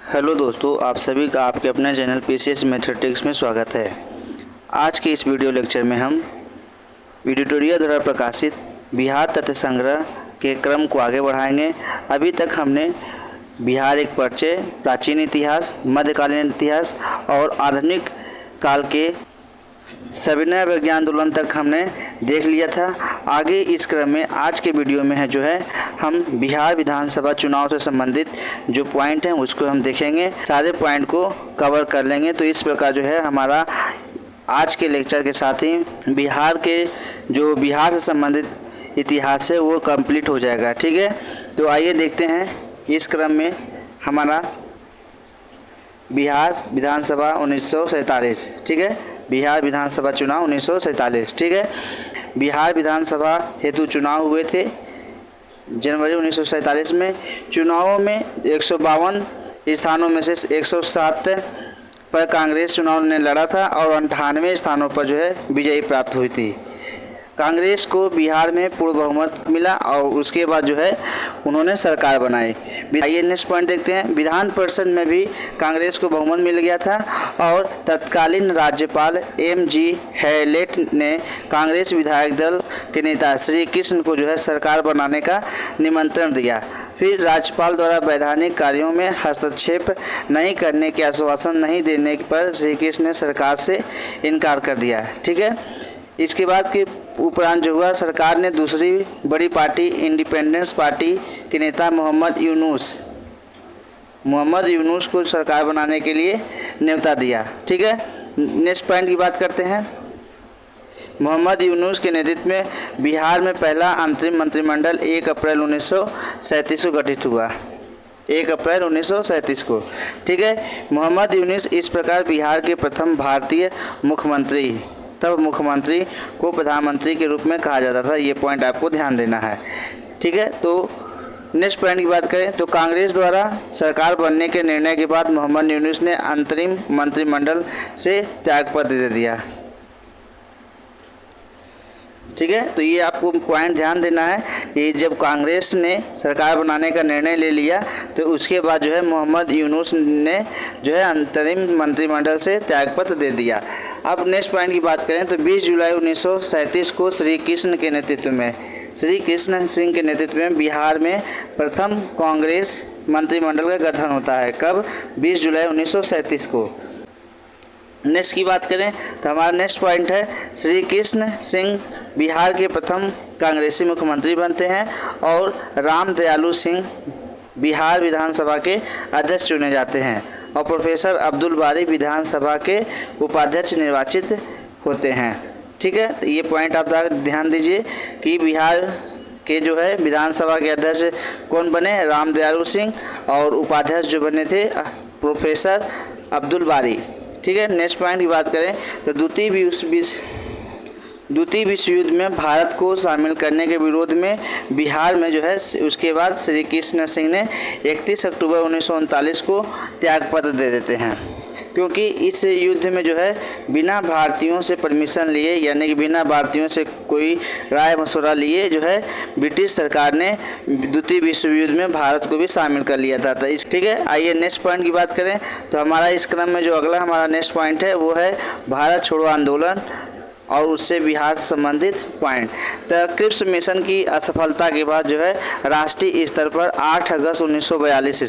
Hello दोस्तों, आप सभी का आपके अपने चैनल पीसीएस मैथमेटिक्स में स्वागत है। आज के इस वीडियो लेक्चर में हम एडिटोरियल द्वारा प्रकाशित बिहार तथ्य संग्रह के क्रम को आगे बढ़ाएंगे। अभी तक हमने बिहार एक परिचय, प्राचीन इतिहास, मध्यकालीन इतिहास और आधुनिक काल के सविनय विज्ञान आंदोलन तक हमने देख लिया था। आगे इस क्रम में आज के वीडियो में है जो है हम बिहार विधानसभा चुनाव से संबंधित जो पॉइंट हैं उसको हम देखेंगे, सारे पॉइंट को कवर कर लेंगे। तो इस प्रकार जो है हमारा आज के लेक्चर के साथ ही बिहार से संबंधित इतिहास है वो कंप्लीट हो जाएगा। ठीक है, तो आइए देखते हैं इस क्रम में हमारा बिहार विधानसभा 1947। ठीक है, बिहार विधानसभा चुनाव 1947। ठीक है, बिहार विधानसभा हेतु चुनाव हुए थे जनवरी 1947 में। चुनावों में 152 स्थानों में से 107 पर कांग्रेस चुनाव ने लड़ा था और 98 स्थानों पर जो है विजयी प्राप्त हुई थी। कांग्रेस को बिहार में पूर्ण बहुमत मिला और उसके बाद जो है उन्होंने सरकार बनाई। आइए नेक्स्ट पॉइंट देखते हैं। विधान परिषद में भी कांग्रेस को बहुमत मिल गया था और तत्कालीन राज्यपाल M.G. हैलेट ने कांग्रेस विधायक दल के नेता श्री कृष्ण को जो है सरकार बनाने का निमंत्रण दिया। फिर राज्यपाल द्वारा वैधानिक कार्यों में हस्तक्षेप नहीं करने के आश्वासन नहीं देने पर श्री कृष्ण ने सरकार से इनकार कर दिया। ठीक है, इसके बाद के उपरांत जो हुआ, सरकार ने दूसरी बड़ी पार्टी इंडिपेंडेंस पार्टी के नेता मोहम्मद यूनुस को सरकार बनाने के लिए न्योता दिया। ठीक है, नेक्स्ट पॉइंट की बात करते हैं। मोहम्मद यूनुस के नेतृत्व में बिहार में पहला अंतरिम मंत्रिमंडल 1 अप्रैल 1937 को गठित हुआ। 1 अप्रैल 1937 को। ठीक है, मोहम्मद यूनुस इस प्रकार बिहार के प्रथम भारतीय मुख्यमंत्री, तब मुख्यमंत्री को प्रधानमंत्री के रूप में कहा जाता था। ये पॉइंट आपको ध्यान देना है। ठीक है, तो नेक्स्ट पॉइंट की बात करें तो कांग्रेस द्वारा सरकार बनने के निर्णय के बाद मोहम्मद यूनुस ने अंतरिम मंत्रिमंडल से त्यागपत्र दे दिया। ठीक है, तो ये आपको पॉइंट ध्यान देना है कि जब कांग्रेस ने सरकार बनाने का निर्णय ले लिया तो उसके बाद जो है मोहम्मद यूनुस ने जो है अंतरिम मंत्रिमंडल से त्यागपत्र दे दिया। अब नेक्स्ट पॉइंट की बात करें तो 20 जुलाई 1937 को श्री कृष्ण सिंह के नेतृत्व में बिहार में प्रथम कांग्रेस मंत्रिमंडल का गठन होता है। कब? 20 जुलाई 1937 को। नेक्स्ट की बात करें तो हमारा नेक्स्ट पॉइंट है श्री कृष्ण सिंह बिहार के प्रथम कांग्रेसी मुख्यमंत्री बनते हैं और राम दयालु सिंह बिहार विधानसभा के अध्यक्ष चुने जाते हैं और प्रोफेसर अब्दुल बारी विधानसभा के उपाध्यक्ष निर्वाचित होते हैं। ठीक है, तो ये पॉइंट आप ध्यान दीजिए कि बिहार के जो है विधानसभा के अध्यक्ष कौन बने? राम दयालु सिंह, और उपाध्यक्ष जो बने थे प्रोफेसर अब्दुल बारी। ठीक है, नेक्स्ट पॉइंट की बात करें तो द्वितीय विश्व युद्ध में भारत को शामिल करने के विरोध में बिहार में जो है उसके बाद श्री कृष्ण सिंह ने 31 अक्टूबर 1939 को त्यागपत्र दे देते हैं, क्योंकि इस युद्ध में जो है बिना भारतीयों से परमिशन लिए, यानी कि बिना भारतीयों से कोई राय मशवरा लिए जो है ब्रिटिश सरकार ने द्वितीय विश्व युद्ध में भारत को भी शामिल कर लिया था। ठीक है, आइए नेक्स्ट पॉइंट की बात करें तो हमारा इस क्रम में जो अगला हमारा नेक्स्ट पॉइंट है वो है भारत छोड़ो आंदोलन और उससे बिहार से संबंधित पॉइंट। तो क्रिप्स मिशन की असफलता के बाद जो है राष्ट्रीय स्तर पर 8 अगस्त 1942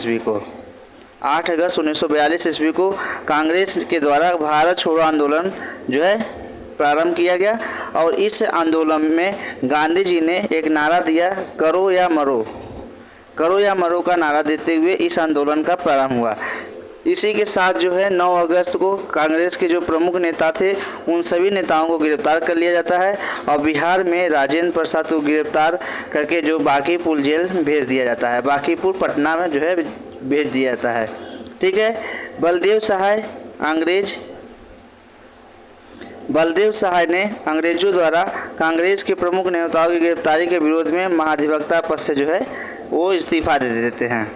ईस्वी को कांग्रेस के द्वारा भारत छोड़ो आंदोलन जो है प्रारंभ किया गया और इस आंदोलन में गांधी जी ने एक नारा दिया, करो या मरो का नारा देते हुए इस आंदोलन का प्रारंभ हुआ। इसी के साथ जो है 9 अगस्त को कांग्रेस के जो प्रमुख नेता थे उन सभी नेताओं को गिरफ्तार कर लिया जाता है और बिहार में राजेंद्र प्रसाद को गिरफ्तार करके जो बांकीपुर जेल भेज दिया जाता है, बांकीपुर पटना में जो है भेज दिया जाता है। ठीक है, बलदेव सहाय ने अंग्रेजों द्वारा कांग्रेस के प्रमुख नेताओं की गिरफ्तारी के विरोध में महाधिवक्ता पद से जो है वो इस्तीफा दे देते हैं।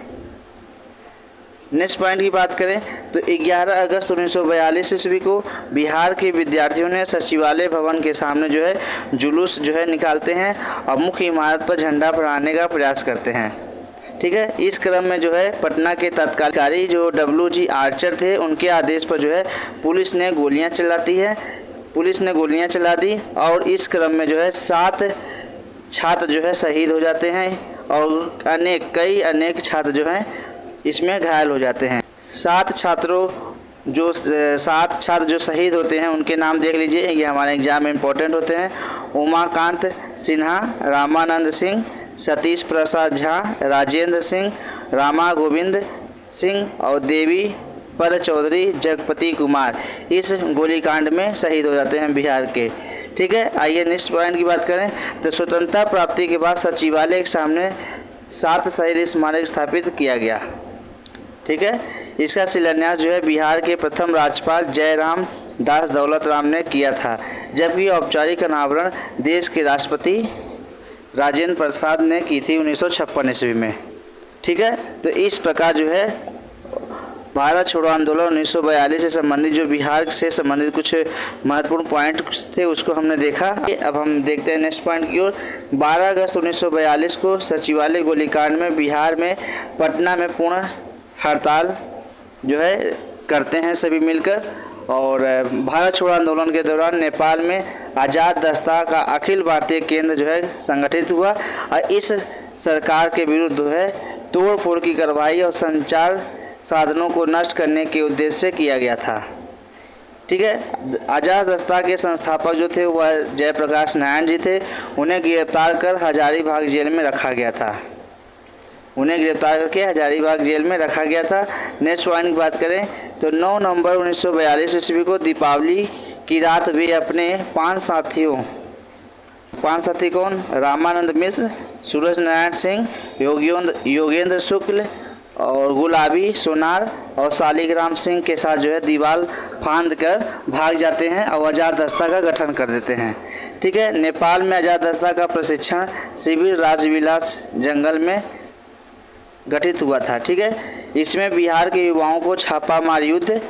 नेक्स्ट पॉइंट की बात करें तो 11 अगस्त 1942 ईस्वी को बिहार के विद्यार्थियों ने सचिवालय भवन के सामने जो है जुलूस जो है निकालते हैं और मुख्य इमारत पर झंडा फहराने का प्रयास करते हैं। ठीक है। इस क्रम में जो है पटना के तत्कालीन जो WG आर्चर थे, उनके आदेश पर जो है पुलिस ने गोलियां चला दी और इस क्रम में जो है 7 छात्र जो है शहीद हो जाते हैं और कई अनेक छात्र जो हैं इसमें घायल हो जाते हैं। 7 छात्र जो शहीद होते हैं उनके नाम देख लीजिए, ये हमारे एग्जाम में इम्पोर्टेंट होते हैं। उमाकांत सिन्हा, रामानंद सिंह, सतीश प्रसाद झा, राजेंद्र सिंह, रामा गोविंद सिंह और देवी पद चौधरी, जगपति कुमार इस गोलीकांड में शहीद हो जाते हैं बिहार के। ठीक है। आइए नेक्स्ट पॉइंट की बात करें तो स्वतंत्रता प्राप्ति के बाद सचिवालय के सामने 7 शहीद स्मारक स्थापित किया गया। ठीक है। इसका शिलान्यास जो है बिहार के प्रथम राज्यपाल जयराम दास दौलत राम ने किया था, जबकि औपचारिक अनावरण देश के राष्ट्रपति राजेंद्र प्रसाद ने की थी 1956 ईस्वी में। ठीक है। तो इस प्रकार जो है भारत छोड़ो आंदोलन 1942 से संबंधित जो बिहार से संबंधित कुछ महत्वपूर्ण पॉइंट थे उसको हमने देखा। अब हम देखते हैं नेक्स्ट पॉइंट की ओर। 12 अगस्त 1942 को सचिवालय गोलीकांड में बिहार में पटना में पूर्ण हड़ताल जो है करते हैं सभी मिलकर, और भारत छोड़ो आंदोलन के दौरान नेपाल में आज़ाद दस्ता का अखिल भारतीय केंद्र जो है संगठित हुआ और इस सरकार के विरुद्ध जो है तोड़ फोड़ की कार्रवाई और संचार साधनों को नष्ट करने के उद्देश्य से किया गया था। ठीक है। आज़ाद दस्ता के संस्थापक जो थे वह जयप्रकाश नारायण जी थे। उन्हें गिरफ्तार कर हजारीबाग जेल में रखा गया था। नेक्स्ट पॉइंट की बात करें तो 9 नवंबर 1942 ईस्वी को दीपावली की रात वे अपने 5 साथी कौन, रामानंद मिश्र, सूरज नारायण सिंह, योगेंद्र शुक्ल और गुलाबी सोनार और शालिग्राम सिंह के साथ जो है दीवार फांद कर भाग जाते हैं और आज़ाद दस्ता का गठन कर देते हैं। ठीक है। नेपाल में आज़ाद दस्ता का प्रशिक्षण शिविर राजविलास जंगल में गठित हुआ था। ठीक है। इसमें बिहार के युवाओं को छापामार युद्ध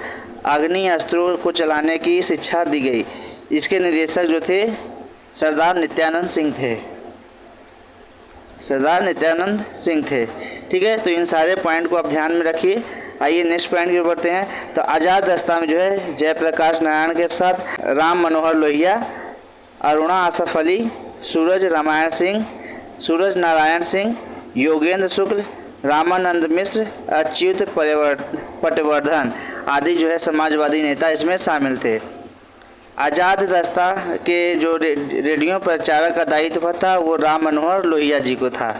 अग्नि अस्त्रों को चलाने की शिक्षा दी गई। इसके निदेशक जो थे सरदार नित्यानंद सिंह थे। ठीक है। तो इन सारे पॉइंट को आप ध्यान में रखिए। आइए नेक्स्ट पॉइंट की ओर बढ़ते हैं। तो आज़ाद दस्ता में जो है जयप्रकाश नारायण के साथ राम मनोहर लोहिया, अरुणा आसफ अली, सूरज नारायण सिंह, योगेंद्र शुक्ल, रामानंद मिश्र, अच्युत पटवर्धन आदि जो है समाजवादी नेता इसमें शामिल थे। आज़ाद दस्ता के जो रेडियो प्रचारक का दायित्व था वो राम मनोहर लोहिया जी को था।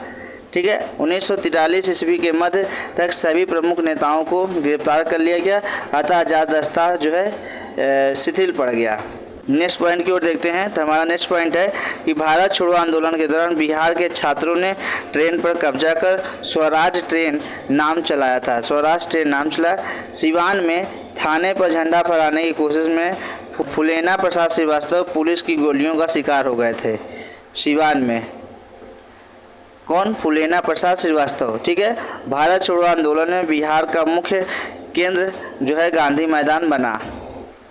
ठीक है। 1943 ईस्वी के मध्य तक सभी प्रमुख नेताओं को गिरफ्तार कर लिया गया, अतः आज़ाद दस्ता जो है शिथिल पड़ गया। नेक्स्ट पॉइंट की ओर देखते हैं। तो हमारा नेक्स्ट पॉइंट है कि भारत छोड़ो आंदोलन के दौरान बिहार के छात्रों ने ट्रेन पर कब्जा कर स्वराज ट्रेन नाम चलाया। सिवान में थाने पर झंडा फहराने की कोशिश में फुलेना प्रसाद श्रीवास्तव पुलिस की गोलियों का शिकार हो गए थे। सिवान में कौन, फुलेना प्रसाद श्रीवास्तव। ठीक है। भारत छोड़ो आंदोलन में बिहार का मुख्य केंद्र जो है गांधी मैदान बना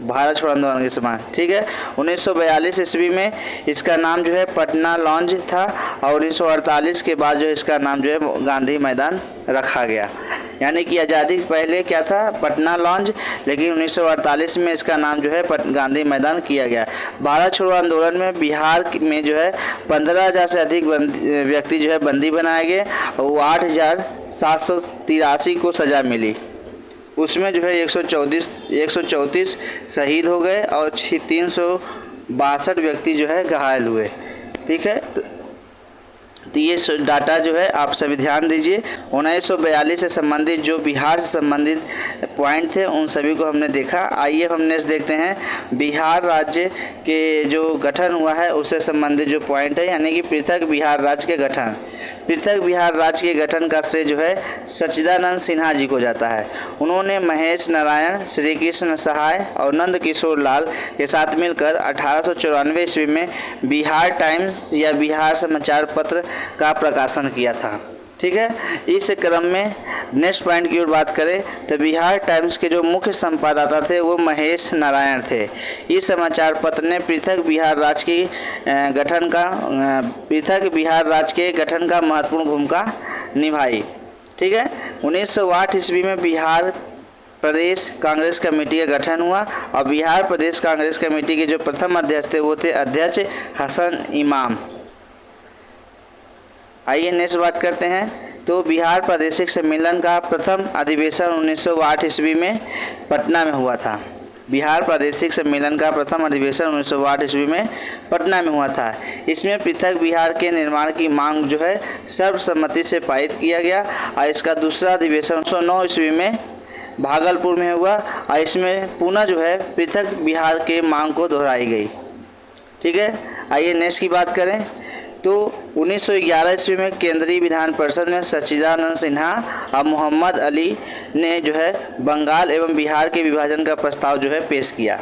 भारत छोड़ो आंदोलन के समय। ठीक है। 1942 ईस्वी में इसका नाम जो है पटना लॉन्ज था और 1948 के बाद जो है इसका नाम जो है गांधी मैदान रखा गया। यानी कि आज़ादी पहले क्या था, पटना लॉन्ज, लेकिन 1948 में इसका नाम जो है गांधी मैदान किया गया। भारत छोड़ो आंदोलन में बिहार में जो है 15,000 से अधिक व्यक्ति जो है बंदी बनाए गए और 8,783 को सज़ा मिली। उसमें जो है 134 शहीद हो गए और 362 व्यक्ति जो है घायल हुए। ठीक है। तो ये डाटा जो है आप सभी ध्यान दीजिए। 1942 से संबंधित जो बिहार से संबंधित पॉइंट थे उन सभी को हमने देखा। आइए हम नेक्स्ट देखते हैं बिहार राज्य के जो गठन हुआ है उससे संबंधित जो पॉइंट है, यानी कि पृथक बिहार राज्य के गठन। पृथक बिहार राज्य के गठन का श्रेय जो है सच्चिदानंद सिन्हा जी को जाता है। उन्होंने महेश नारायण, श्री कृष्ण सहाय और नंद किशोर लाल के साथ मिलकर 1894 ईस्वी में बिहार टाइम्स या बिहार समाचार पत्र का प्रकाशन किया था। ठीक है। इस क्रम में नेक्स्ट पॉइंट की ओर बात करें तो बिहार टाइम्स के जो मुख्य संपादक थे वो महेश नारायण थे। इस समाचार पत्र ने पृथक बिहार राज्य के गठन का महत्वपूर्ण भूमिका निभाई। ठीक है। 1908 ईस्वी में बिहार प्रदेश कांग्रेस कमेटी का गठन हुआ और बिहार प्रदेश कांग्रेस कमेटी के जो प्रथम अध्यक्ष थे वो थे अध्यक्ष हसन इमाम। आइए नेक्स्ट बात करते हैं। तो बिहार प्रादेशिक सम्मेलन का प्रथम अधिवेशन 1908 ईस्वी में पटना में हुआ था। बिहार प्रादेशिक सम्मेलन का प्रथम अधिवेशन 1908 ईस्वी में पटना में हुआ था। इसमें पृथक बिहार के निर्माण की मांग जो है सर्वसम्मति से पारित किया गया और इसका दूसरा अधिवेशन 1909 ईस्वी में भागलपुर में हुआ और इसमें पुनः जो है पृथक बिहार के मांग को दोहराई गई। ठीक है। आइए नेक्स्ट की बात करें। तो 1911 ईस्वी में केंद्रीय विधान परिषद में सच्चिदानंद सिन्हा और मोहम्मद अली ने जो है बंगाल एवं बिहार के विभाजन का प्रस्ताव जो है पेश किया।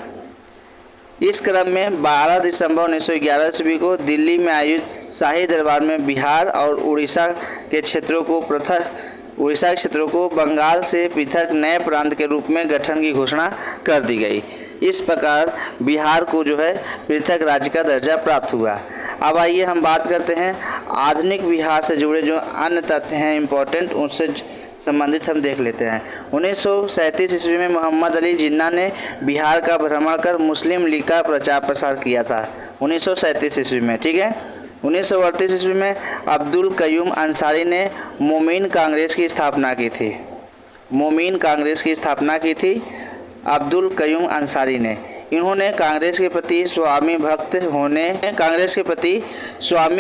इस क्रम में 12 दिसंबर 1911 ईस्वी को दिल्ली में आयोजित शाही दरबार में बिहार और उड़ीसा के क्षेत्रों को बंगाल से पृथक नए प्रांत के रूप में गठन की घोषणा कर दी गई। इस प्रकार बिहार को जो है पृथक राज्य का दर्जा प्राप्त हुआ। अब आइए हम बात करते हैं आधुनिक बिहार से जुड़े जो अन्य तथ्य हैं इम्पोर्टेंट, उनसे संबंधित हम देख लेते हैं। 1937 ईस्वी में मोहम्मद अली जिन्ना ने बिहार का भ्रमण कर मुस्लिम लीग का प्रचार प्रसार किया था 1937 ईस्वी में। ठीक है। 1938 ईस्वी में अब्दुल कयूम अंसारी ने मोमीन कांग्रेस की स्थापना की थी। मोमीन कांग्रेस की स्थापना की थी अब्दुल कयूम अंसारी ने। इन्होंने कांग्रेस के प्रति स्वामी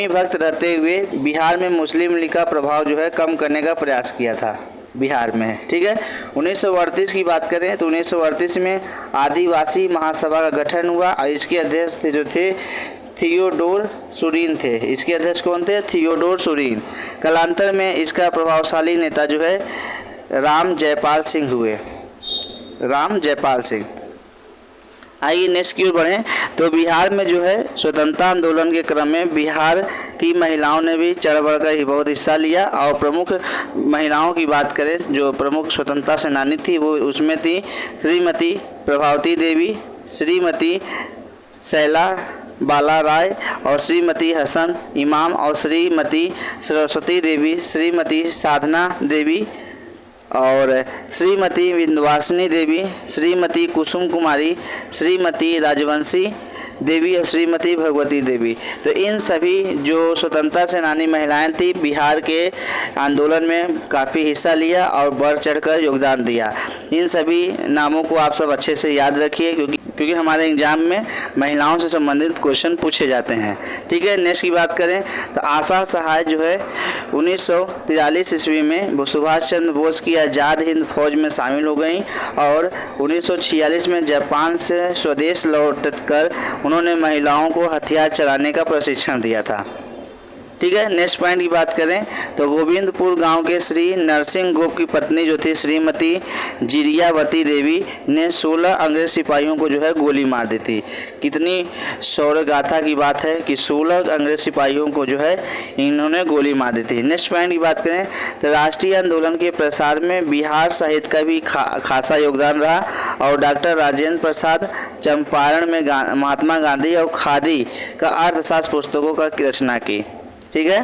भक्त रहते हुए बिहार में मुस्लिम लीग का प्रभाव जो है कम करने का प्रयास किया था बिहार में। ठीक है। 1938 की बात करें तो 1938 में आदिवासी महासभा का गठन हुआ और इसके अध्यक्ष थे थियोडोर सुरीन थे। इसके अध्यक्ष कौन थे? थियोडोर सुरीन। कालांतर में इसका प्रभावशाली नेता जो है राम जयपाल सिंह हुए। राम जयपाल सिंह। आइए नेक्स्ट की ओर बढ़ें। तो बिहार में जो है स्वतंत्रता आंदोलन के क्रम में बिहार की महिलाओं ने भी चढ़ बढ़ कर बहुत हिस्सा लिया और प्रमुख महिलाओं की बात करें जो प्रमुख स्वतंत्रता सेनानी थी वो उसमें थी श्रीमती प्रभावती देवी, श्रीमती शैला बाला राय और श्रीमती हसन इमाम और श्रीमती सरस्वती देवी, श्रीमती साधना देवी और श्रीमती विंध्यवासिनी देवी, श्रीमती कुसुम कुमारी, श्रीमती राजवंशी देवी और श्रीमती भगवती देवी। तो इन सभी जो स्वतंत्रता सेनानी महिलाएं थी बिहार के आंदोलन में काफ़ी हिस्सा लिया और बढ़ चढ़कर योगदान दिया। इन सभी नामों को आप सब अच्छे से याद रखिए क्योंकि हमारे एग्जाम में महिलाओं से संबंधित क्वेश्चन पूछे जाते हैं। ठीक है। नेक्स्ट की बात करें तो आशा सहाय जो है 1943 ईस्वी में सुभाष चंद्र बोस की आज़ाद हिंद फौज में शामिल हो गई और 1946 में जापान से स्वदेश लौटकर उन्होंने महिलाओं को हथियार चलाने का प्रशिक्षण दिया था। ठीक है। नेक्स्ट पॉइंट की बात करें तो गोविंदपुर गांव के श्री नरसिंह गोप की पत्नी जो थी श्रीमती जिरियावती देवी ने 16 अंग्रेज सिपाहियों को जो है गोली मार दी थी। कितनी शौर्य गाथा की बात है कि 16 अंग्रेज सिपाहियों को जो है इन्होंने गोली मार दी थी। नेक्स्ट पॉइंट की बात करें तो राष्ट्रीय आंदोलन के प्रसार में बिहार साहित्य का भी खासा योगदान रहा और डॉक्टर राजेंद्र प्रसाद चंपारण में महात्मा गांधी और खादी का अर्थशास्त्र पुस्तकों का रचना की। ठीक है।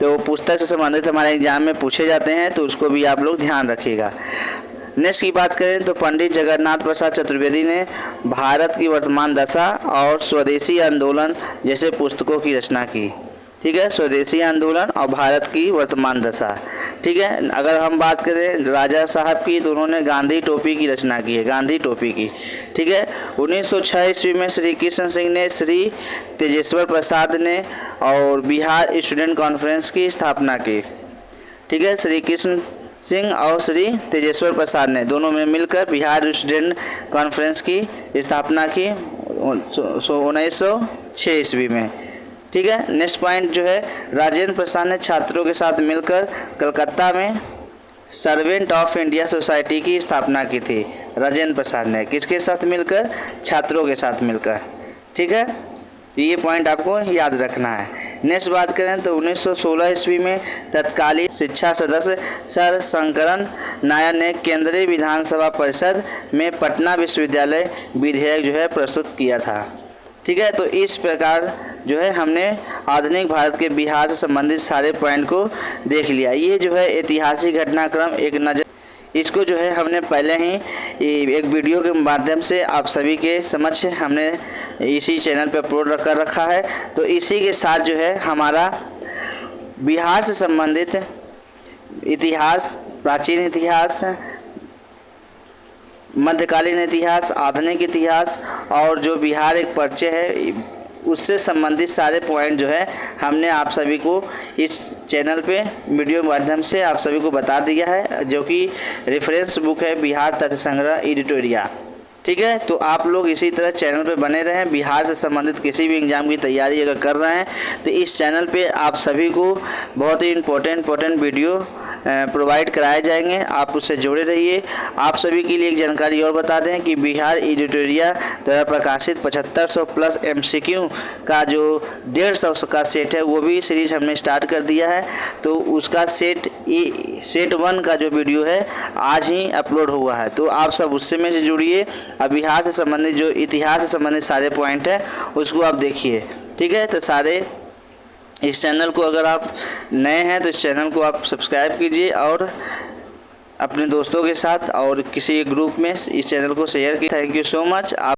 तो पुस्तक से संबंधित हमारे एग्जाम में पूछे जाते हैं तो उसको भी आप लोग ध्यान रखिएगा। नेक्स्ट की बात करें तो पंडित जगन्नाथ प्रसाद चतुर्वेदी ने भारत की वर्तमान दशा और स्वदेशी आंदोलन जैसे पुस्तकों की रचना की। ठीक है। स्वदेशी आंदोलन और भारत की वर्तमान दशा। ठीक है। अगर हम बात करें राजा साहब की तो उन्होंने गांधी टोपी की रचना की है, गांधी टोपी की। ठीक है। 1906 ईस्वी में श्री कृष्ण सिंह ने, श्री तेजेश्वर प्रसाद ने और बिहार स्टूडेंट कॉन्फ्रेंस की स्थापना की। ठीक है। श्री कृष्ण सिंह और श्री तेजेश्वर प्रसाद ने दोनों में मिलकर बिहार स्टूडेंट कॉन्फ्रेंस की स्थापना की 1906 ईस्वी में। ठीक है। नेक्स्ट पॉइंट जो है राजेंद्र प्रसाद ने छात्रों के साथ मिलकर कलकत्ता में सर्वेंट ऑफ इंडिया सोसाइटी की स्थापना की थी। राजेंद्र प्रसाद ने किसके साथ मिलकर? छात्रों के साथ मिलकर। ठीक है। ये पॉइंट आपको याद रखना है। नेक्स्ट बात करें तो 1916 ईस्वी में तत्कालीन शिक्षा सदस्य सर शंकरन नायर ने केंद्रीय विधानसभा परिषद में पटना विश्वविद्यालय विधेयक जो है प्रस्तुत किया था। ठीक है। तो इस प्रकार जो है हमने आधुनिक भारत के बिहार से संबंधित सारे पॉइंट को देख लिया। ये जो है ऐतिहासिक घटनाक्रम एक नज़र, इसको जो है हमने पहले ही एक वीडियो के माध्यम से आप सभी के समक्ष हमने इसी चैनल पर अपलोड कर रखा है। तो इसी के साथ जो है हमारा बिहार से संबंधित इतिहास, प्राचीन इतिहास, मध्यकालीन इतिहास, आधुनिक इतिहास और जो बिहार एक परिचय है उससे संबंधित सारे पॉइंट जो है हमने आप सभी को इस चैनल पे वीडियो के माध्यम से आप सभी को बता दिया है, जो कि रेफरेंस बुक है बिहार तथ्य संग्रह एडिटोरिया। ठीक है, तो आप लोग इसी तरह चैनल पे बने रहें। बिहार से संबंधित किसी भी एग्ज़ाम की तैयारी अगर कर रहे हैं तो इस चैनल पे आप सभी को बहुत ही इम्पोर्टेंट वीडियो प्रोवाइड कराए जाएंगे, आप उससे जुड़े रहिए। आप सभी के लिए एक जानकारी और बता दें कि बिहार एडिटोरिया द्वारा प्रकाशित 7500 प्लस MCQ का जो 150 का सेट है वो भी सीरीज हमने स्टार्ट कर दिया है। तो उसका सेट 1 का जो वीडियो है आज ही अपलोड हुआ है, तो आप सब उससे में से जुड़िए। अब बिहार से संबंधित जो इतिहास से संबंधित सारे पॉइंट हैं उसको आप देखिए। ठीक है, तो सारे इस चैनल को अगर आप नए हैं तो इस चैनल को आप सब्सक्राइब कीजिए और अपने दोस्तों के साथ और किसी ग्रुप में इस चैनल को शेयर कीजिए। Thank you so much. आप